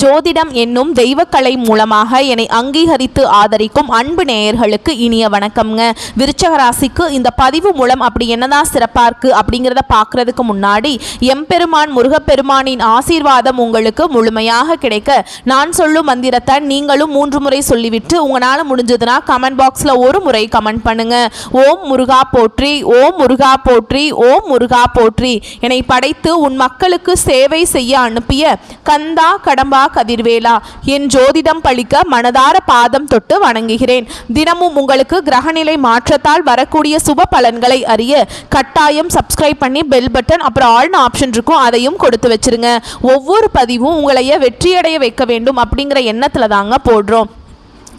ஜோதிடம் என்னும் தெய்வக்கலை மூலமாக என்னை அங்கீகரித்து ஆதரிக்கும் அன்பு நேயர்களுக்கு இனிய வணக்கம்ங்க. விருச்சக ராசிக்கு இந்த பதிவு மூலம் அப்படி என்னதான் சிறப்பாக இருக்கு அப்படிங்கிறத பார்க்கறதுக்கு முன்னாடி எம்பெருமான் முருகப்பெருமானின் ஆசீர்வாதம் உங்களுக்கு முழுமையாக கிடைக்க நான் சொல்லும் மந்திரத்தை நீங்களும் 3 முறை சொல்லிவிட்டு உங்களால் முடிஞ்சதுன்னா கமெண்ட் பாக்ஸில் ஒரு முறை கமெண்ட் பண்ணுங்க. ஓம் முருகா போற்றி, ஓம் முருகா போற்றி, ஓம் முருகா போற்றி. என்னை படைத்து உன் மக்களுக்கு சேவை செய்ய அனுப்பிய கந்தா கடம்பா கதிர்வேலா, என் ஜோதிடம் பழிக்க மனதார பாதம் தொட்டு வணங்குகிறேன். தினமும் உங்களுக்கு கிரகநிலை மாற்றத்தால் வரக்கூடிய சுப பலன்களை அறிய கட்டாயம் சப்ஸ்கிரைப் பண்ணி பெல் பட்டன் அப்புறம் ஆல்னு ஆப்ஷன் இருக்கும், அதையும் கொடுத்து வச்சிருங்க. ஒவ்வொரு பதிவும் உங்களைய வெற்றியடைய வைக்க வேண்டும் அப்படிங்கிற எண்ணத்துல தாங்க போடுறோம்.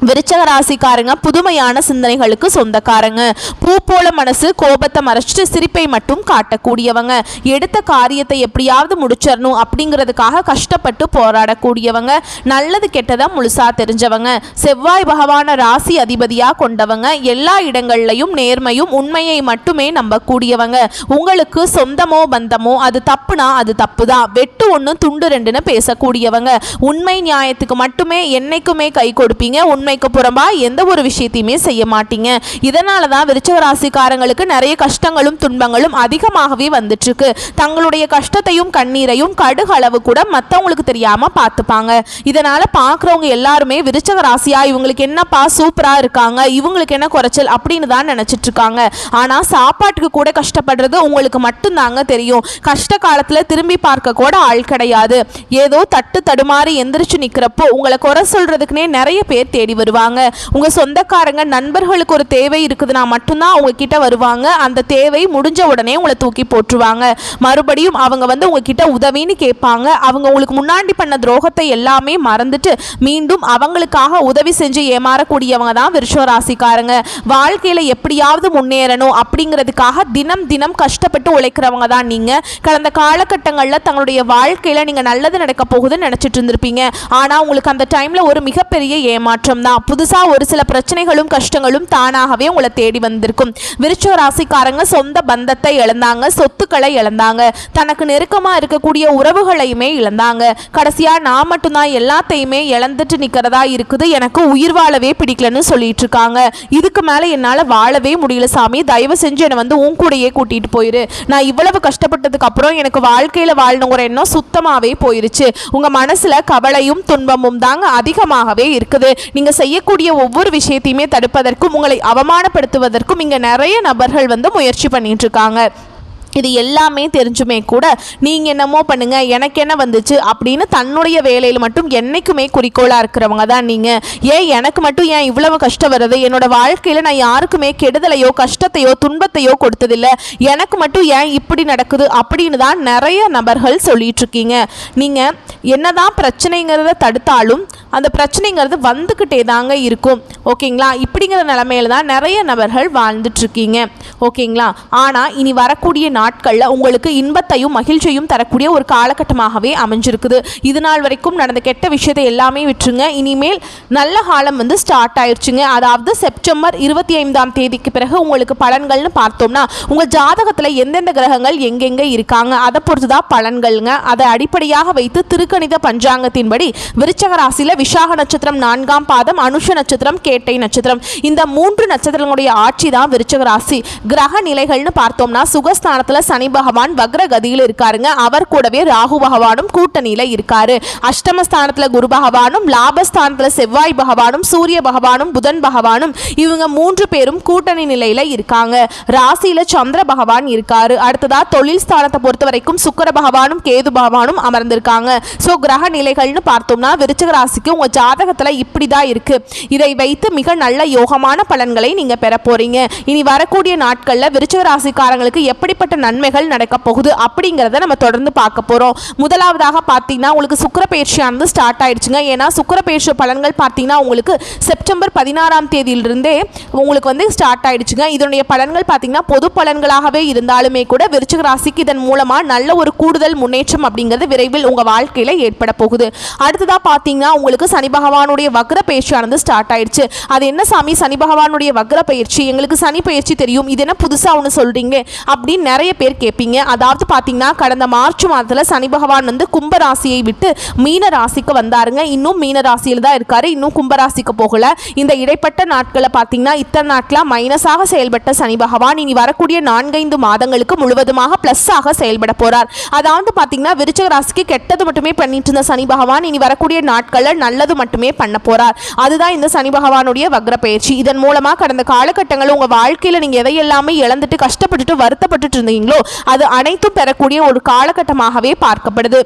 விருச்சக ராசிக்காரங்க புதுமையான சிந்தனைகளுக்கு சொந்தக்காரங்க. பூ போல மனசு, கோபத்தை மறைச்சிட்டு சிரிப்பை மட்டும் காட்டக்கூடியவங்க. எடுத்த காரியத்தை எப்படியாவது முடிச்சிடணும் அப்படிங்கிறதுக்காக கஷ்டப்பட்டு போராடக்கூடியவங்க. நல்லது கெட்டதை முழுசா தெரிஞ்சவங்க. செவ்வாய் பகவான ராசி அதிபதியா கொண்டவங்க. எல்லா இடங்கள்லையும் நேர்மையும் உண்மையை மட்டுமே நம்பக்கூடியவங்க. உங்களுக்கு சொந்தமோ பந்தமோ அது தப்புனா அது தப்பு தான், வெட்டு ஒன்று துண்டு ரெண்டுன்னு பேசக்கூடியவங்க. உண்மை நியாயத்துக்கு மட்டுமே என்னைக்குமே கை கொடுப்பீங்க. உண்மைக்கு புறம்பா எந்த ஒரு விஷயத்தையுமே செய்ய மாட்டீங்க. இதனால தான் விருச்சக ராசிக்காரங்களுக்கு நிறைய கஷ்டங்களும் துன்பங்களும் அதிகமாகவே வந்துட்டு இருக்கு. தங்களுடைய கஷ்டத்தையும் கண்ணீரையும் கடுகளவு கூட மற்றவங்களுக்கு தெரியாம பார்த்துப்பாங்க. இதனால பார்க்குறவங்க எல்லாருமே விருச்சக ராசியா இவங்களுக்கு என்னப்பா சூப்பரா இருக்காங்க, இவங்களுக்கு என்ன குறைச்சல் அப்படின்னு தான் நினைச்சிட்டு இருக்காங்க. ஆனா சாப்பாட்டுக்கு கூட கஷ்டப்படுறது உங்களுக்கு மட்டும்தாங்க தெரியும். கஷ்ட காலத்துல திரும்பி பார்க்க கூட ஆள் கிடையாது. ஏதோ தட்டு தடுமாறி எந்திரிச்சு நிக்கிறப்போ உங்களை குறை சொல்றதுக்குன்னே நிறைய பேர் தேடி வருவாங்க. உங்க சொந்தக்காரங்க நண்பர்களுக்கு ஒரு தேவை இருக்குதுன்னா மட்டும்தான் அவங்க கிட்ட வருவாங்க. அந்த தேவை முடிஞ்ச உடனே உங்களை தூக்கி போட்டுருவாங்க. மறுபடியும் அவங்க வந்து உங்ககிட்ட உதவின்னு கேட்பாங்க. அவங்க உங்களுக்கு முன்னாடி பண்ண துரோகத்தை எல்லாமே மறந்துட்டு மீண்டும் அவங்களுக்காக உதவி செஞ்சு ஏமாறக்கூடியவங்க தான் விருச்சக ராசிக்காரங்க. வாழ்க்கையில எப்படியாவது முன்னேறணும் அப்படிங்கிறதுக்காக தினம் தினம் கஷ்டப்பட்டு உழைக்கிறவங்க தான் நீங்க. கடந்த காலகட்டங்களில் தங்களுடைய வாழ்க்கையில நீங்க நல்லது நடக்க போகுதுன்னு நினைச்சிட்டு இருந்திருப்பீங்க. ஆனா உங்களுக்கு அந்த டைம்ல ஒரு மிகப்பெரிய ஏமாற்றம் தான். புதுசா ஒரு சில பிரச்சனைகளும் கஷ்டங்களும் தானாகவே உங்களை தேடி வந்திருக்கும். விருச்சக ராசிக்காரங்க சொந்த பந்தத்தை இழந்தாங்க, சொத்துக்களை இழந்தாங்க, தனக்கு நெருக்கமா இருக்கக்கூடிய உறவுகளையுமே இழந்தாங்க. கடைசியா நான் மட்டும்தான் எல்லாத்தையுமே இழந்துட்டு நிக்கிறதா இருக்குது, எனக்கு உயிர் வாழவே பிடிக்கலன்னு சொல்லிட்டு இருக்காங்க. இதுக்கு மேல என்னால வாழவே முடியல சாமி, தயவு செஞ்சு என்னை வந்து உன் கூடயே கூட்டிட்டு போயிரு. நான் இவ்வளவு கஷ்டப்பட்டதுக்கு அப்புறம் எனக்கு வாழ்க்கையில வாழணுங்கிற எண்ணம் சுத்தமாவே போயிருச்சு. உங்க மனசுல கவலையும் துன்பமும் தாங்க அதிகமாகவே இருக்குது. நீங்க செய்யக்கூடிய ஒவ்வொரு விஷயத்தையுமே தடுப்பதற்கும் உங்களை அவமானப்படுத்துவதற்கும் இங்க நிறைய நபர்கள் வந்து முயற்சி பண்ணிட்டு இருக்காங்க. இது எல்லாமே தெரிஞ்சுமே கூட நீங்கள் என்னமோ பண்ணுங்க, எனக்கு என்ன வந்துச்சு அப்படின்னு தன்னுடைய வேலையில் மட்டும் என்றைக்குமே குறிக்கோளாக இருக்கிறவங்க தான் நீங்கள். ஏன் எனக்கு மட்டும் ஏன் இவ்வளவு கஷ்டம் வருது, என்னோட வாழ்க்கையில் நான் யாருக்குமே கெடுதலையோ கஷ்டத்தையோ துன்பத்தையோ கொடுத்ததில்லை, எனக்கு மட்டும் ஏன் இப்படி நடக்குது அப்படின்னு தான் நிறைய நபர்கள் சொல்லிட்டு இருக்கீங்க. நீங்கள் என்னதான் பிரச்சனைங்கிறத தடுத்தாலும் அந்த பிரச்சனைங்கிறது வந்துக்கிட்டே தாங்க இருக்கும். ஓகேங்களா? இப்படிங்கிற நிலைமையில தான் நிறைய நபர்கள் வாழ்ந்துட்டுருக்கீங்க. ஓகேங்களா? ஆனால் இனி வரக்கூடிய நாட்களில் உங்களுக்கு இன்பத்தையும் மகிழ்ச்சியும் தரக்கூடிய ஒரு காலகட்டமாகவே அமைஞ்சிருக்குது. இது நாள் வரைக்கும் நடந்த கெட்ட விஷயத்தை எல்லாமே விட்டுருங்க. இனிமேல் நல்ல காலம் வந்து ஸ்டார்ட் ஆயிடுச்சுங்க. அதாவது செப்டம்பர் 25ஆம் தேதிக்கு பிறகு உங்களுக்கு பலன்கள்னு பார்த்தோம்னா உங்கள் ஜாதகத்தில் எந்தெந்த கிரகங்கள் எங்கெங்கே இருக்காங்க அதை பொறுத்து தான் பலன்கள்ங்க. அதை அடிப்படையாக வைத்து திருக்கணித பஞ்சாங்கத்தின்படி விருச்சக ராசியில் விசாக நட்சத்திரம் 4ஆம் பாதம், அனுஷ நட்சத்திரம், கேட்டை நட்சத்திரம், இந்த 3 நட்சத்திரங்களுடைய ஆட்சி தான் விருச்சக ராசி. கிரக நிலைகள்னு பார்த்தோம்னா சுகஸ்தானத்துல சனி பகவான் வக்ரகதியில் இருக்காருங்க. அவர் கூடவே ராகு பகவானும் கூட்டணியில இருக்காரு. அஷ்டமஸ்தானத்துல குரு பகவானும், லாபஸ்தானத்துல செவ்வாய் பகவானும், சூரிய பகவானும், புதன் பகவானும், இவங்க 3 பேரும் கூட்டணி நிலையில இருக்காங்க. ராசியில சந்திர பகவான் இருக்காரு. அடுத்ததா தொழில் ஸ்தானத்தை பொறுத்த வரைக்கும் சுக்கிர பகவானும் கேது பகவானும் அமர்ந்திருக்காங்க. சோ கிரக நிலைகள்னு பார்த்தோம்னா விருச்சக ராசிக்கு உங்க ஜாதகத்துல இப்படிதான் இருக்கு. இதை வைத்து மிக நல்ல யோகமான பலன்களை நீங்க பெற போறீங்க. இனி வரக்கூடிய நாட்கள்ல விருச்சக ராசிக்காரங்களுக்கு எப்படிப்பட்ட நன்மைகள் நடக்க போகுது அப்படிங்கிறத நம்ம தொடர்ந்து பார்க்க போறோம். முதலாவதாக பார்த்தீங்கன்னா உங்களுக்கு சுக்கிர பயிற்சியானது ஸ்டார்ட் ஆயிடுச்சுங்க. ஏன்னா சுக்கிர பயிற்சி பலன்கள் பார்த்தீங்கன்னா உங்களுக்கு செப்டம்பர் 16ஆம் தேதியிலிருந்தே உங்களுக்கு வந்து ஸ்டார்ட் ஆயிடுச்சுங்க. இதனுடைய பலன்கள் பார்த்தீங்கன்னா பொது பலன்களாகவே இருந்தாலுமே கூட விருச்சக ராசிக்கு இதன் மூலமா நல்ல ஒரு கூடுதல் முன்னேற்றம் அப்படிங்கிறது விரைவில் உங்க வாழ்க்கையில ஏற்பட போகுது. அடுத்ததா பார்த்தீங்கன்னா உங்களுக்கு சனி பகவானுடைய வக்ர பயிற்சியானது ஸ்டார்ட் ஆயிடுச்சு. அது என்ன சாமி சனி பகவானுடைய வக்ர பயிற்சி, எங்களுக்கு சனி பயிற்சி தெரியும், இது என்ன புதுசா ஒன்று சொல்றீங்க அப்படின்னு நிறைய பேர் கேட்பீங்க. அதாவது பார்த்தீங்கன்னா கடந்த மார்ச் மாதத்தில் சனி பகவான் வந்து கும்ப ராசியை விட்டு மீன ராசிக்கு வந்தாருங்க. இன்னும் மீன ராசியில் தான் இருக்காரு, இன்னும் கும்பராசிக்கு போகல. இந்த இடைப்பட்ட நாட்களை பார்த்தீங்கன்னா இத்தனை நாட்களாக மைனஸாக செயல்பட்ட சனி பகவான் இனி வரக்கூடிய 4-5 மாதங்களுக்கு முழுவதுமாக பிளஸ்ஸாக செயல்பட போறார். அதாவது பார்த்தீங்கன்னா விருச்சிக ராசிக்கு கெட்டது மட்டுமே பண்ணிட்டு இருந்த சனி பகவான் இனி வரக்கூடிய நாட்களில் நல்லது மட்டுமே பண்ண போறார். அதுதான் இந்த சனி பகவானுடைய வக்ர பயிற்சி. இதன் மூலமாக கடந்த காலகட்டங்களில் உங்கள் வாழ்க்கையில் நீங்கள் எதையெல்லாமே இழந்துட்டு கஷ்டப்பட்டுட்டு வருத்தப்பட்டுட்டு இருந்தீங்களோ அது அனைத்தும் பெறக்கூடிய ஒரு காலகட்டமாகவே பார்க்கப்படுது.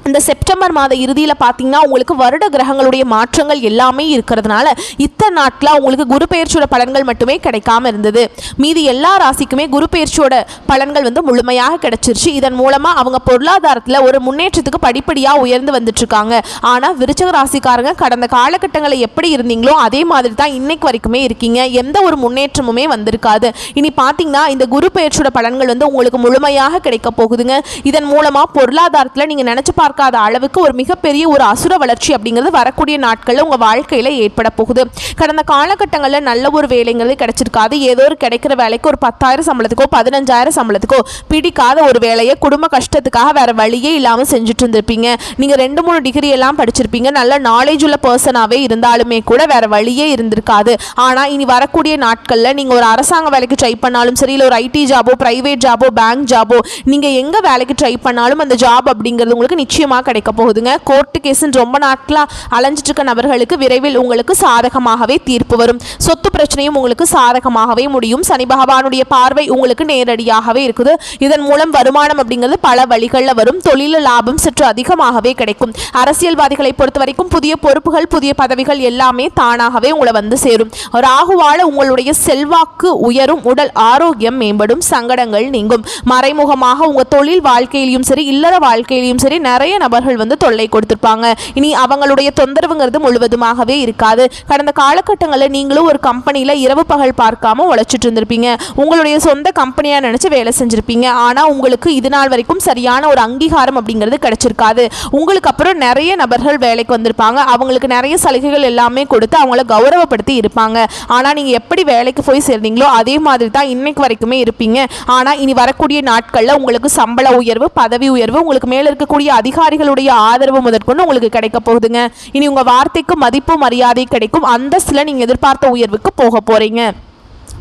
இந்த செப்டம்பர் மாத இறுதியில் பார்த்தீங்கன்னா உங்களுக்கு வருட கிரகங்களுடைய மாற்றங்கள் எல்லாமே இருக்கிறதுனால இத்தனை நாட்களாக உங்களுக்கு குரு பெயர்ச்சியோட பலன்கள் மட்டுமே கிடைக்காம இருந்தது. மீதி எல்லா ராசிக்குமே குரு பெயர்ச்சியோட பலன்கள் வந்து முழுமையாக கிடைச்சிருச்சு. இதன் மூலமாக அவங்க பொருளாதாரத்தில் ஒரு முன்னேற்றத்துக்கு படிப்படியாக உயர்ந்து வந்துட்டு இருக்காங்க. ஆனால் விருச்சிக ராசிக்காரங்க கடந்த காலகட்டங்களில் எப்படி இருந்தீங்களோ அதே மாதிரி தான் இன்னைக்கு வரைக்குமே இருக்கீங்க. எந்த ஒரு முன்னேற்றமுமே வந்திருக்காது. இனி பார்த்தீங்கன்னா இந்த குரு பெயர்ச்சியோட பலன்கள் வந்து உங்களுக்கு முழுமையாக கிடைக்க போகுதுங்க. இதன் மூலமாக பொருளாதாரத்தில் நீங்கள் நினச்சி பார்க்காத அளவுக்கு ஒரு மிகப்பெரிய ஒரு அசுர வளர்ச்சி அப்படிங்கிறது வரக்கூடிய நாட்களில் உங்கள் வாழ்க்கையில் ஏற்பட போகுது. கடந்த காலகட்டங்களில் நல்ல ஒரு வேலைங்கிறது கிடைச்சிருக்காது. ஏதோ ஒரு கிடைக்கிற வேலைக்கு ஒரு 10,000 சம்பளத்துக்கோ 15,000 சம்பளத்துக்கோ பிடிக்காத ஒரு வேலையை குடும்ப கஷ்டத்துக்காக வேற வழியே இல்லாமல் செஞ்சுட்டு இருந்திருப்பீங்க. நீங்கள் 2-3 டிகிரி எல்லாம் படிச்சிருப்பீங்க, நல்ல நாலேஜ் உள்ள பர்சனாகவே இருந்தாலுமே கூட வேற வழியே இருந்திருக்காது. ஆனால் இனி வரக்கூடிய நாட்களில் நீங்கள் ஒரு அரசாங்க வேலைக்கு ட்ரை பண்ணாலும் சரி, இல்லை ஒரு ஐடி ஜாபோ, பிரைவேட் ஜாபோ, பேங்க் ஜாபோ, நீங்கள் எங்கே வேலைக்கு ட்ரை பண்ணாலும் அந்த ஜாப் அப்படிங்கிறது உங்களுக்கு நிச்சயமாக கிடைக்க போகுதுங்க. கோர்ட்டு கேஸ்ன்னு ரொம்ப நாட்களாக அலைஞ்சிட்டு இருக்க நபர்களுக்கு விரைவில் உங்களுக்கு சாதகமாகவே தீர்ப்பு வரும். சொத்து பிரச்சனையும் உங்களுக்கு சாதகமாகவே முடியும். சனி பகவானுடைய பார்வை உங்களுக்கு நேரடியாகவே இருக்குது. இதன் மூலம் வருமானம் அப்படிங்கிறது பல வழிகளில் வரும். தொழில லாபம் சற்று அதிகமாகவே கிடைக்கும். அரசியல்வாதிகளை பொறுத்த வரைக்கும் புதிய பொறுப்புகள், புதிய பதவிகள் எல்லாமே தானாகவே உங்களை வந்து சேரும். ராகுவால உங்களுடைய செல்வாக்கு உயரும், உடல் ஆரோக்கியம் மேம்படும், சங்கடங்கள் நீங்கும். மறைமுகமாக உங்கள் தொழில் வாழ்க்கையிலையும் சரி, இல்லற வாழ்க்கையிலையும் சரி நிறைய நபர்கள் வந்து தொல்லை கொடுத்திருப்பாங்க. இனி அவங்களுடைய தொந்தரவுங்கிறது முழுவதுமாகவே இருக்காது. கடந்த காலகட்டங்களில் நீங்களும் ஒரு கம்பெனியில் இரவு பகல் பார்க்காம உழைச்சிட்டு இருந்திருப்பீங்க. உங்களுடைய சொந்த கம்பெனியாக நினச்சி வேலை செஞ்சுருப்பீங்க. ஆனால் உங்களுக்கு இது நாள் வரைக்கும் சரியான ஒரு அங்கீகாரம் அப்படிங்கிறது கிடைச்சிருக்காது. உங்களுக்கு அப்புறம் நிறைய நபர்கள் வேலைக்கு வந்திருப்பாங்க. அவங்களுக்கு நிறைய சலுகைகள் எல்லாமே கொடுத்து அவங்கள கௌரவப்படுத்தி இருப்பாங்க. ஆனால் நீங்கள் எப்படி வேலைக்கு போய் சேர்ந்தீங்களோ அதே மாதிரி தான் இன்னைக்கு வரைக்குமே இருப்பீங்க. ஆனால் இனி வரக்கூடிய நாட்களில் உங்களுக்கு சம்பள உயர்வு, பதவி உயர்வு, உங்களுக்கு மேலே இருக்கக்கூடிய அதிகாரிகளுடைய ஆதரவு முதற்கொண்டு உங்களுக்கு கிடைக்க போகுதுங்க. இனி உங்க வார்த்தைக்கு மதிப்பு மரியாதை கிடைக்கும். அந்தஸ்துல நீங்க எதிர்பார்த்த உயர்வுக்கு போக போறீங்க.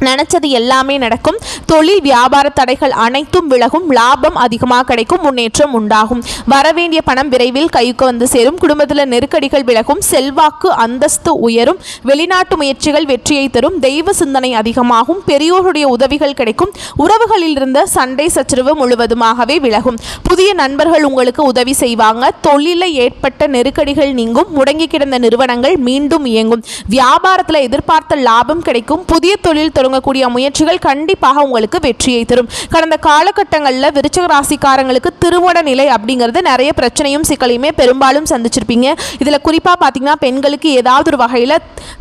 நினச்சது எல்லாமே நடக்கும். தொழில் வியாபார தடைகள் அனைத்தும் விலகும். லாபம் அதிகமாக கிடைக்கும். முன்னேற்றம் உண்டாகும். வரவேண்டிய பணம் விரைவில் கைக்கு வந்து சேரும். குடும்பத்தில் நெருக்கடிகள் விலகும். செல்வாக்கு அந்தஸ்து உயரும். வெளிநாட்டு முயற்சிகள் வெற்றியை தரும். தெய்வ சிந்தனை அதிகமாகும். பெரியோருடைய உதவிகள் கிடைக்கும். உறவுகளில் இருந்த சண்டை சச்சரவு முழுவதுமாகவே விலகும். புதிய நண்பர்கள் உங்களுக்கு உதவி செய்வாங்க. தொழிலில் ஏற்பட்ட நெருக்கடிகள் நீங்கும். முடங்கி கிடந்த நிறுவனங்கள் மீண்டும் இயங்கும். வியாபாரத்தில் எதிர்பார்த்த லாபம் கிடைக்கும். புதிய தொழில் தொடங்கக்கூடிய முயற்சிகள் கண்டிப்பாக உங்களுக்கு வெற்றியை தரும். கடந்த காலகட்டங்களில் விருச்சிக ராசிக்காரங்களுக்கு திருமண நிலை அப்படிங்கிறது நிறைய பிரச்சனையும் சிக்கலையுமே பெரும்பாலும் சந்திச்சிருப்பீங்க. இதில் குறிப்பாக பார்த்தீங்கன்னா பெண்களுக்கு ஏதாவது ஒரு வகையில்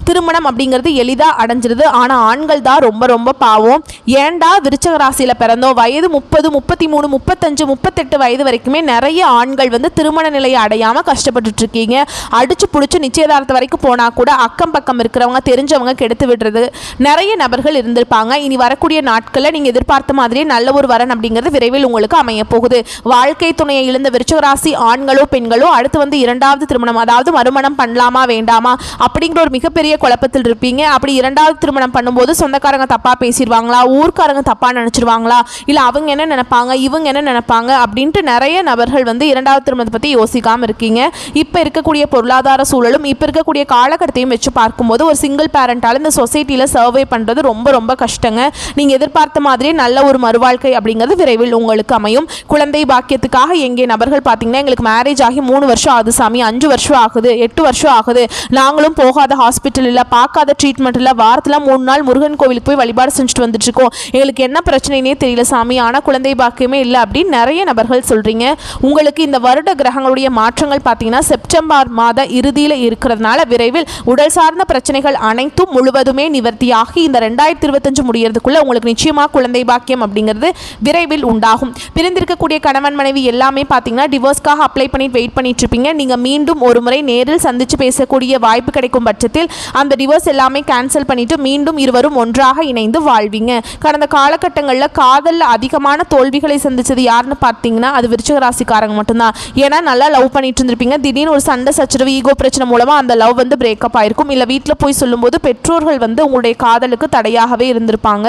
திருமணம் அப்படிங்கிறது எளிதாக அடைஞ்சிருது. ஆனால் ஆண்கள் தான் ரொம்ப ரொம்ப பாவம். ஏண்டா விருச்சிக ராசியில் பிறந்தோம், வயது 30, 33, 35, 38 வயது வரைக்குமே நிறைய ஆண்கள் வந்து திருமண நிலையை அடையாமல் கஷ்டப்பட்டுட்டு இருக்கீங்க. அடிச்சு பிடிச்சி நிச்சயதார்த்தம் வரைக்கும் போனால் கூட அக்கம் பக்கம் இருக்கிறவங்க தெரிஞ்சவங்க கெடுத்து விடுறது நிறைய நபர்கள் இருந்திருப்பாங்க. இனி வரக்கூடிய நாட்களில் நீங்கள் எதிர்பார்த்த மாதிரியே நல்ல ஒரு வரன் அப்படிங்கிறது விரைவில் உங்களுக்கு அமைய போகுது. வாழ்க்கை துணையை இழந்த விருச்சிக ராசி ஆண்களோ பெண்களோ அடுத்து வந்து 2வது திருமணம், அதாவது மறுமணம் பண்ணலாமா வேண்டாமா அப்படிங்கிற ஒரு மிகப்பெரிய குழப்பத்தில் இருப்பீங்க. அப்படி 2வது திருமணம் பண்ணும்போது சொந்தக்காரங்க தப்பாக பேசிடுவாங்களா, ஊர்க்காரங்க தப்பாக நினச்சிருவாங்களா, இல்லை அவங்க என்ன நினைப்பாங்க, இவங்க என்ன நினைப்பாங்க அப்படின்ட்டு நிறைய நபர்கள் வந்து 2வது திருமணத்தை பற்றி யோசிக்காமல் இருக்கீங்க. இப்போ இருக்கக்கூடிய பொருளாதார சூழலும் இப்போ இருக்கக்கூடிய காலகட்டத்தையும் வச்சு பார்க்கும்போது ஒரு சிங்கிள் பேரண்டால் இந்த சொசைட்டியில் சர்வே பண்ணுறது ரொம்ப ரொம்ப கஷ்டங்க. நீங்கள் எதிர்பார்த்த மாதிரியே நல்ல ஒரு மறுவாழ்க்கை அப்படிங்கிறது விரைவில் உங்களுக்கு அமையும். குழந்தை பாக்கியத்துக்காக எங்கே நபர்கள் பார்த்தீங்கன்னா எங்களுக்கு மேரேஜ் ஆகி 3 வருஷம் ஆகுது சாமி, 5 வருஷம் ஆகுது, 8 வருஷம் ஆகுது, நாங்களும் போகாத ஹாஸ்பிட்டல் இல்லை, பார்க்காத ட்ரீட்மெண்ட் இல்லை, வாரத்தில் 3 நாள் முருகன் கோவிலுக்கு போய் வழிபாடு செஞ்சுட்டு வந்துட்டு இருக்கோம், எங்களுக்கு என்ன பிரச்சனைனே தெரியல சாமி, ஆனால் குழந்தை பாக்கியமே இல்லை அப்படின்னு நிறைய நபர்கள் சொல்கிறீங்க. உங்களுக்கு இந்த வருட கிரகங்களுடைய மாற்றங்கள் பார்த்தீங்கன்னா செப்டம்பர் மாத இறுதியில் இருக்கிறதுனால விரைவில் உடல் சார்ந்த பிரச்சனைகள் அனைத்தும் முழுவதுமே நிவர்த்தியாகி இந்த 2025 முடியறதுக்குள்ள உங்களுக்கு நிச்சயமா குழந்தை பாக்கியம் அப்படிங்கிறது விரைவில் உண்டாகும். பிரிந்திருக்கக்கூடிய கணவன் மனைவி எல்லாமே பார்த்தீங்கன்னா டிவோர்ஸ்க்காக அப்ளை பண்ணிட்டு வெயிட் பண்ணிட்டு இருப்பீங்க. நீங்கள் மீண்டும் ஒரு முறை நேரில் சந்திச்சு பேசக்கூடிய வாய்ப்பு கிடைக்கும் பட்சத்தில் அந்த டிவோர்ஸ் எல்லாமே கேன்சல் பண்ணிட்டு மீண்டும் இருவரும் ஒன்றாக இணைந்து வாழ்வீங்க. கடந்த காலகட்டங்களில் காதலில் அதிகமான தோல்விகளை சந்திச்சது யாருன்னு பார்த்தீங்கன்னா அது விருச்சிக ராசிக்காரங்க மட்டும்தான். ஏன்னா நல்லா லவ் பண்ணிட்டு இருந்திருப்பீங்க. திடீர்னு ஒரு சண்டை சச்சரவு ஈகோ பிரச்சனை மூலமாக அந்த லவ் வந்து பிரேக்கப் ஆயிருக்கும். இல்லை வீட்டில் போய் சொல்லும்போது பெற்றோர்கள் வந்து உங்களுடைய காதலுக்கு தடையாகவே இருந்திருப்பாங்க.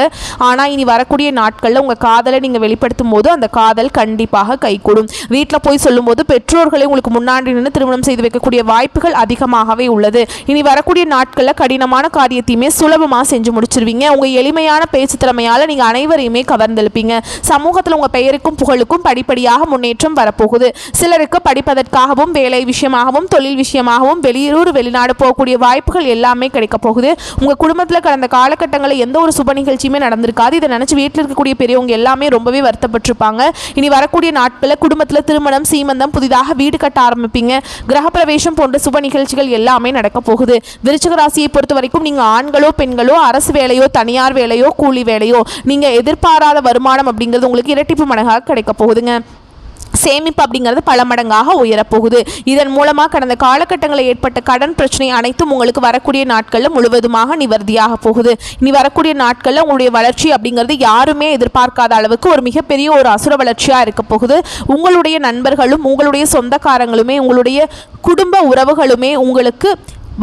ஆனால் இனி வரக்கூடிய நாட்களில் உங்கள் காதலை நீங்கள் வெளிப்படுத்தும் போது அந்த காதல் கண்டிப்பாக கைகூடும். வீட்டில் போய் சொல்லும்போது பெற்றோர்களை உங்களுக்கு முன்னாடி நின்று திருமணம் செய்து வைக்கக்கூடிய வாய்ப்புகள் அதிகமாகவே உள்ளது. இனி வரக்கூடிய நாட்களில் கடினமான காரியத்தையுமே சுலபமாக செஞ்சு முடிச்சிருவீங்க. உங்கள் எளிமையான பேச்சு திறமையால் நீங்கள் அனைவரையுமே கவர்ந்தெழுப்பீங்க. சமூகத்தில் உங்கள் பெயருக்கும் புகழுக்கும் படிப்படியாக முன்னேற்றம் வரப்போகுது. சிலருக்கு படிப்பதற்காகவும் வேலை விஷயமாகவும் தொழில் விஷயமாகவும் வெளியூர் வெளிநாடு போகக்கூடிய வாய்ப்புகள் எல்லாமே கிடைக்க போகுது. உங்கள் குடும்பத்தில் கடந்த காலகட்டங்களில் எந்த ஒரு சுப நிகழ்ச்சியுமே நடந்திருக்காது. இதை நினச்சி வீட்டில் இருக்கக்கூடிய பெரியவங்க எல்லாமே ரொம்பவே வருத்தப்பட்டிருப்பாங்க. இனி வரக்கூடிய நாட்களில் குடும்பத்தில் திருமணம் சீமந்தம் புதிதாக வீடு கட்ட ஆரம்பிப்பீங்க. கிரகப்பிரவேசம் போன்ற சுப நிகழ்ச்சிகள் எல்லாமே நடக்க போகுது. விருச்சிக ராசியை பொறுத்த வரைக்கும் நீங்கள் ஆண்களோ பெண்களோ அரசு வேலையோ தனியார் வேலையோ கூலி வேலையோ நீங்கள் எதிர்பாராத வருமானம் அப்படிங்கிறது உங்களுக்கு இரட்டிப்பு மடங்காக கிடைக்க போகுதுங்க. சேமிப்பு அப்படிங்கிறது பல மடங்காக உயரப்போகுது. இதன் மூலமாக கடந்த காலகட்டங்களில் ஏற்பட்ட கடன் பிரச்சனை அனைத்தும் உங்களுக்கு வரக்கூடிய நாட்களில் முழுவதுமாக நிவர்த்தியாக போகுது. இனி வரக்கூடிய நாட்களில் உங்களுடைய வளர்ச்சி அப்படிங்கிறது யாருமே எதிர்பார்க்காத அளவுக்கு ஒரு மிகப்பெரிய ஒரு அசுர வளர்ச்சியாக இருக்க போகுது. உங்களுடைய நண்பர்களும் உங்களுடைய சொந்தக்காரங்களுமே உங்களுடைய குடும்ப உறவுகளுமே உங்களுக்கு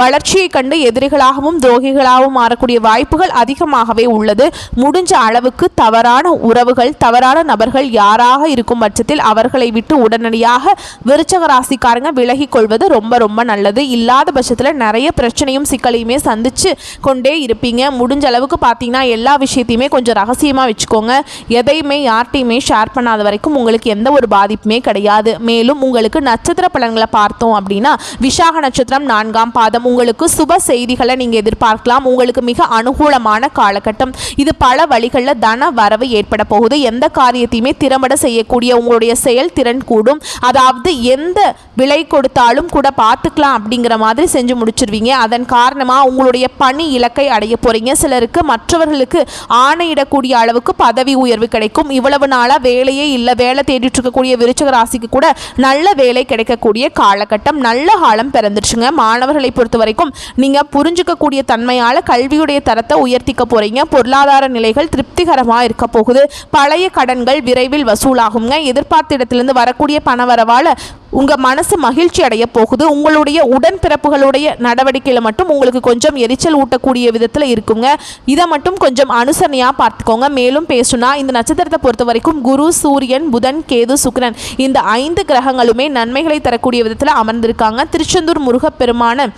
வளர்ச்சியை கண்டு எதிரிகளாகவும் துரோகிகளாகவும் மாறக்கூடிய வாய்ப்புகள் அதிகமாகவே உள்ளது. முடிஞ்ச அளவுக்கு தவறான உறவுகள் தவறான நபர்கள் யாராக இருக்கும் பட்சத்தில் அவர்களை விட்டு உடனடியாக விருச்சிக ராசிக்காரங்க விலகி கொள்வது ரொம்ப ரொம்ப நல்லது. இல்லாத பட்சத்தில் நிறைய பிரச்சனையும் சிக்கலையுமே சந்திச்சு கொண்டே இருப்பீங்க. முடிஞ்ச அளவுக்கு பார்த்தீங்கன்னா எல்லா விஷயத்தையுமே கொஞ்சம் ரகசியமாக வச்சுக்கோங்க. எதையுமே யார்ட்டையுமே ஷேர் பண்ணாத வரைக்கும் உங்களுக்கு எந்த ஒரு பாதிப்புமே கிடையாது. மேலும் உங்களுக்கு நட்சத்திர பலன்களை பார்த்தோம் அப்படின்னா விசாக நட்சத்திரம் 4ஆம் பாதம் உங்களுக்கு சுப செய்திகளை நீங்க எதிர்பார்க்கலாம். உங்களுக்கு மிக அனுகூலமான காலகட்டம் இது. பல வழிகளில் தன வரவு ஏற்பட போகுது. எந்த காரியத்தையுமே திறம்பட செய்யக்கூடிய உங்களுடைய செயல்திறன் கூடும். அதாவது எந்த விலை கொடுத்தாலும் கூட பார்த்துக்கலாம் அப்படிங்கிற மாதிரி செஞ்சு முடிச்சிருவீங்க. அதன் காரணமாக உங்களுடைய பணி இலக்கை அடைய போறீங்க. சிலருக்கு மற்றவர்களுக்கு ஆணையிடக்கூடிய அளவுக்கு பதவி உயர்வு கிடைக்கும். இவ்வளவு நாளாக வேலையே இல்லை, வேலை தேடிட்டு இருக்கக்கூடிய விருச்சிக ராசிக்கு கூட நல்ல வேலை கிடைக்கக்கூடிய காலகட்டம், நல்ல காலம் பிறந்துருச்சுங்க. மாணவர்களை பொறுத்த வரைக்கும் நீங்க புரிஞ்சுக்கக்கூடிய தன்மையால கல்வியுடைய தரத்தை உயர்த்திக்க போறீங்க. பொருளாதார நிலைகள் திருப்திகரமா இருக்க போகுது. பழைய கடன்கள் விரைவில் வசூலாகுங்க. எதிர்பார்த்த இடத்திலிருந்து வரக்கூடிய பணவரவால உங்க மனசு மகிழ்ச்சி அடைய போகுது. உங்களுடைய உடன்பிறப்புகளுடைய நடவடிக்கையில மட்டும் உங்களுக்கு கொஞ்சம் எரிச்சல் ஊட்டக்கூடிய விதத்தில் இருக்குங்க. இதை மட்டும் கொஞ்சம் அனுசரணையா பார்த்துக்கோங்க. மேலும் பேசுனா இந்த நட்சத்திரத்தை பொறுத்த வரைக்கும் குரு, சூரியன், புதன், கேது, சுக்கிரன் இந்த 5 கிரகங்களுமே நன்மைகளை தரக்கூடிய விதத்தில் அமர்ந்திருக்காங்க. திருச்செந்தூர் முருகப்பெருமான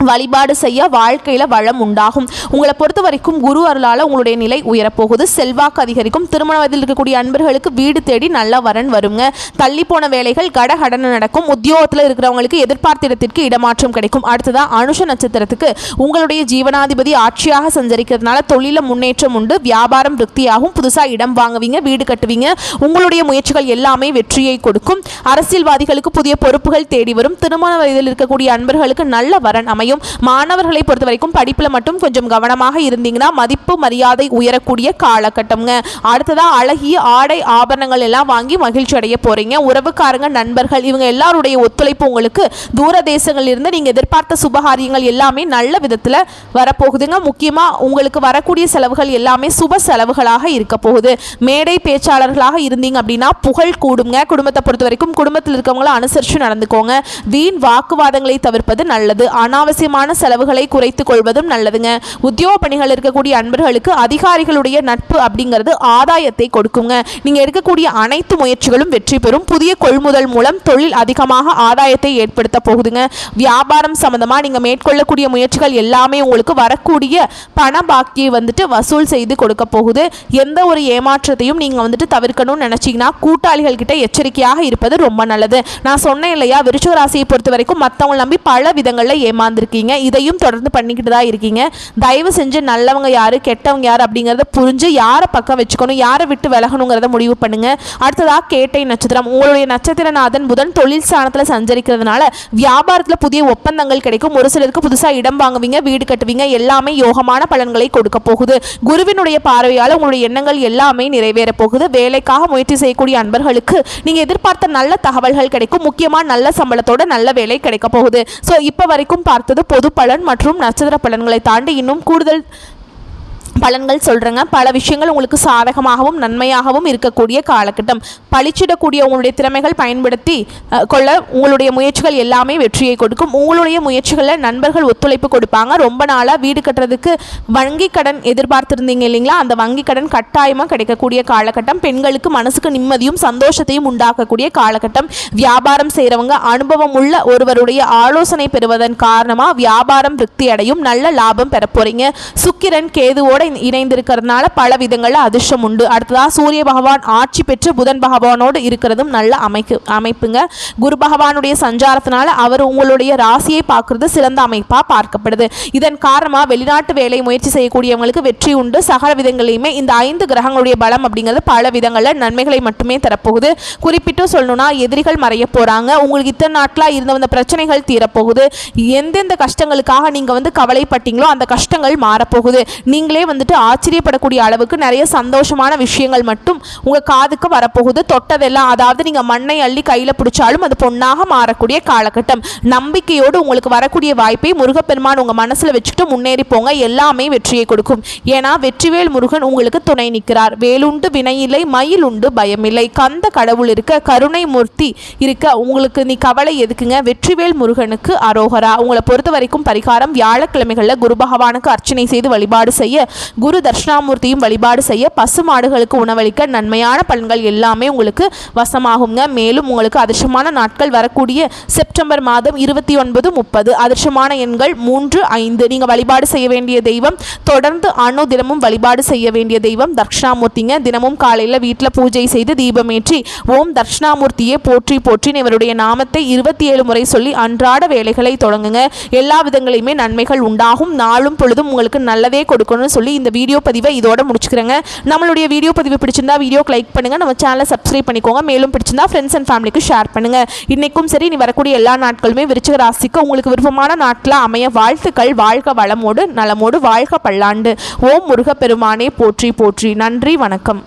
வழிபாடு செய்ய வாழ்க்கையில் வளம் உண்டாகும். உங்களை பொறுத்த வரைக்கும் குரு அருளால் உங்களுடைய நிலை உயரப்போகுது. செல்வாக்கு அதிகரிக்கும். திருமண வயதில் இருக்கக்கூடிய அன்பர்களுக்கு வீடு தேடி நல்ல வரன் வருங்க. தள்ளி போன வேலைகள் கடகடன்னு நடக்கும். உத்தியோகத்தில் இருக்கிறவங்களுக்கு எதிர்பார்த்த இடத்திற்கு இடமாற்றம் கிடைக்கும். அடுத்ததான் அனுஷ நட்சத்திரத்துக்கு உங்களுடைய ஜீவனாதிபதி ஆட்சியாக சஞ்சரிக்கிறதுனால தொழில முன்னேற்றம் உண்டு. வியாபாரம் விருத்தியாகும். புதுசாக இடம் வாங்குவீங்க, வீடு கட்டுவீங்க. உங்களுடைய முயற்சிகள் எல்லாமே வெற்றியை கொடுக்கும். அரசியல்வாதிகளுக்கு புதிய பொறுப்புகள் தேடி வரும். திருமண வயதில் இருக்கக்கூடிய அன்பர்களுக்கு நல்ல வரன் அமையும். மாணவர்களை பொறுத்த வரைக்கும் படிப்புல மட்டும் கொஞ்சம் கவனமாக இருந்தீங்கன்னா மதிப்பு மரியாதை உயரக்கூடிய காலகட்டம்ங்க. அடுத்ததா அழகிய ஆடை ஆபரணங்கள் எல்லாம் வாங்கி மகிழ்ச்சி அடைய போறீங்க. உறவுக்காரங்க, நண்பர்கள் இவங்க எல்லாருடைய ஒத்துழைப்பு உங்களுக்கு தூர தேசங்களில் இருந்து நீங்க எதிர்பார்த்த சுபகாரியங்கள் எல்லாமே நல்ல விதத்துல வரப்போகுதுங்க. முக்கியமா உங்களுக்கு வரக்கூடிய செலவுகள் எல்லாமே சுப செலவுகளாக இருக்க போகுது. மேடை பேச்சாளர்களாக இருந்தீங்க அப்படின்னா புகழ் கூடுங்க. குடும்பத்தை பொறுத்த வரைக்கும் குடும்பத்தில் இருக்கவங்களை அனுசரித்து நடந்துக்கோங்க. வீண் வாக்குவாதங்களை தவிர்ப்பது நல்லது. அனாவசியமான செலவுகளை குறைத்துக் கொள்வதும் நல்லதுங்க. உத்தியோக பணிகள் இருக்கக்கூடிய அன்பர்களுக்கு அதிகாரிகளுடைய நட்பு அப்படிங்கிறது ஆதாயத்தை கொடுக்குங்க. நீங்க எடுக்கக்கூடிய அனைத்து முயற்சிகளும் வெற்றி பெறும். புதிய கொள்முதல் மூலம் தொழில் அதிகமாக ஆதாயத்தை ஏற்படுத்த போகுதுங்க. வியாபாரம் சம்பந்தமா நீங்க மேற்கொள்ளக்கூடிய முயற்சிகள் எல்லாமே உங்களுக்கு வரக்கூடிய பண பாக்கியை வசூல் செய்து கொடுக்க போகுது. எந்த ஒரு ஏமாற்றத்தையும் நீங்க தவிர்க்கணும்னு நினைச்சீங்கன்னா கூட்டாளிகள் கிட்ட எச்சரிக்கையாக இருப்பது ரொம்ப நல்லது. நான் சொன்னேன் இல்லையா, விருச்சிக ராசியை பொறுத்த வரைக்கும் மற்றவங்க நம்பி பல விதங்களில் ஏமாந்திருக்கீங்க. இருக்கீங்க. இதையும் தொடர்ந்து பண்ணிக்கிட்டு தான் இருக்கீங்க. தயவு செஞ்சு நல்லவங்க யாரு கெட்டவங்க யார் அப்படிங்கிறத புரிஞ்சு யாரை பக்கம் வச்சுக்கணும், யாரை விட்டு விலகணுங்கிறத முடிவு பண்ணுங்க. அடுத்ததா கேட்டை நட்சத்திரம். உங்களுடைய நட்சத்திரநாதன் புதன் தொழில் ஸ்தானத்துல சஞ்சரிக்கிறதுனால வியாபாரத்துல புதிய ஒப்பந்தங்கள் கிடைக்கும். ஒரு சிலருக்கு புதுசா இடம் வாங்குவீங்க, வீடு கட்டுவீங்க. எல்லாமே யோகமான பலன்களை கொடுக்க போகுது. குருவினுடைய பார்வையால் உங்களுடைய எண்ணங்கள் எல்லாமே நிறைவேற போகுது. வேலைக்காக முயற்சி செய்யக்கூடிய அன்பர்களுக்கு நீங்க எதிர்பார்த்த நல்ல தகவல்கள் கிடைக்கும். முக்கியமா நல்ல சம்பளத்தோட நல்ல வேலை கிடைக்க போகுது. ஸோ இப்போ வரைக்கும் பார்த்தது பொது பலன் மற்றும் நட்சத்திர பலன்களை தாண்டி இன்னும் கூடுதல் பலன்கள் சொல்கிறேங்க. பல விஷயங்கள் உங்களுக்கு சாதகமாகவும் நன்மையாகவும் இருக்கக்கூடிய காலகட்டம். பழிச்சிடக்கூடிய உங்களுடைய திறமைகள் பயன்படுத்தி கொள்ள உங்களுடைய முயற்சிகள் எல்லாமே வெற்றியை கொடுக்கும். உங்களுடைய முயற்சிகளில் நண்பர்கள் ஒத்துழைப்பு கொடுப்பாங்க. ரொம்ப நாளாக வீடு கட்டுறதுக்கு வங்கி கடன் எதிர்பார்த்துருந்தீங்க இல்லைங்களா, அந்த வங்கி கடன் கட்டாயமாக கிடைக்கக்கூடிய காலகட்டம். பெண்களுக்கு மனசுக்கு நிம்மதியும் சந்தோஷத்தையும் உண்டாக்கக்கூடிய காலகட்டம். வியாபாரம் செய்கிறவங்க அனுபவம் உள்ள ஒருவருடைய ஆலோசனை பெறுவதன் காரணமாக வியாபாரம் திருப்தி அடையும். நல்ல லாபம் பெற போகிறீங்க. சுக்கிரன் கேதுவோட இணைந்திருக்கிறதுனால பல விதங்களில் அதிர்ஷ்டம் உண்டு. அடுத்ததா சூரிய பகவான் ஆட்சி பெற்று புதன் பகவானோடு இருக்கிறதும் நல்ல அமைப்புங்க. குரு பகவானுடைய சஞ்சாரத்தினால அவர் உங்களுடைய ராசியை பார்க்கறது சிறந்த அமைப்பா பார்க்கப்படுது. இதன் காரணமா வெளிநாட்டு வேலை முயற்சி செய்யக்கூடியவங்களுக்கு வெற்றி உண்டு. சகல விதங்களையுமே இந்த 5 கிரகங்களுடைய பலம் அப்படிங்கிறது பல விதங்களில் நன்மைகளை மட்டுமே தரப்போகுது. குறிப்பிட்டு சொல்லணும்னா எதிரிகள் மறைய போறாங்க. உங்களுக்கு இத்தனை நாட்களாக இருந்த வந்த பிரச்சனைகள் தீரப்போகுது. எந்தெந்த கஷ்டங்களுக்காக நீங்க கவலைப்பட்டீங்களோ அந்த கஷ்டங்கள் மாறப்போகுது. நீங்களே ஆச்சரியப்படக்கூடிய அளவுக்கு நிறைய சந்தோஷமான விஷயங்கள் மட்டும் உங்க காதுக்கு வரப்போகுது. தொட்டதெல்லாம், அதாவது நீங்க மண்ணை அள்ளி கையில பிடிச்சாலும் அது பொன்னாக மாறக்கூடிய காலகட்டம். நம்பிக்கையோடு உங்களுக்கு வரக்கூடிய வாய்ப்பை முருகப்பெருமான் உங்க மனசுல வச்சுட்டு முன்னேறி போங்க. எல்லாமே வெற்றியை கொடுக்கும். ஏன்னா வெற்றிவேல் முருகன் உங்களுக்கு துணை நிற்கிறார். வேலுண்டு வினையில்லை, மயில் உண்டு பயமில்லை. கந்த கடவுள் இருக்க, கருணை மூர்த்தி இருக்க, உங்களுக்கு நீ கவலை எதுக்குங்க? வெற்றிவேல் முருகனுக்கு அரோகரா. உங்களை பொறுத்த வரைக்கும் பரிகாரம் வியாழக்கிழமைகள்ல குரு பகவானுக்கு அர்ச்சனை செய்து வழிபாடு செய்ய, குரு தட்சிணாமூர்த்தியும் வழிபாடு செய்ய, பசு மாடுகளுக்கு உணவளிக்க நன்மையான பலன்கள் எல்லாமே உங்களுக்கு வசமாகுங்க. மேலும் உங்களுக்கு அதிர்ஷ்டமான நாட்கள் வரக்கூடிய செப்டம்பர் மாதம் 29, 30. அதிர்ஷ்டமான எண்கள் 3, 5. நீங்க வழிபாடு செய்ய வேண்டிய தெய்வம், தொடர்ந்து தினமும் வழிபாடு செய்ய வேண்டிய தெய்வம் தட்சிணாமூர்த்திங்க. தினமும் காலையில் வீட்டில் பூஜை செய்து தீபமேற்றி ஓம் தட்சிணாமூர்த்தியே போற்றி போற்றி இவருடைய நாமத்தை 27 முறை சொல்லி அன்றாட வேலைகளை தொடங்குங்க. எல்லா விதங்களையுமே நன்மைகள் உண்டாகும். நாளும் பொழுதும் உங்களுக்கு நல்லதே கொடுக்கணும்னு சொல்லி இந்த வீடியோ பதிவை இதோட முடிச்சுக்கிறேங்க. நம்மளுடைய வீடியோ பதிவு பிடிச்சிருந்தா வீடியோக்கு லைக் பண்ணுங்க, நம்ம சேனலை சப்ஸ்கிரைப் பண்ணிக்கோங்க. மேலும் பிடிச்சிருந்தா ஃப்ரெண்ட்ஸ் அண்ட் ஃபேமிலிக்கு ஷேர் பண்ணுங்க. இன்னைக்கும் சரி, நீ வரக்கூடிய எல்லா நாட்களுமே விருச்சிக ராசிக்கு உங்களுக்கு விருப்பமான நாட்கள அமைய வாழ்த்துக்கள். வாழ்க வளமோடு நலமோடு, வாழ்க பல்லாண்டு. ஓம் முருகப்பெருமானே போற்றி போற்றி. நன்றி, வணக்கம்.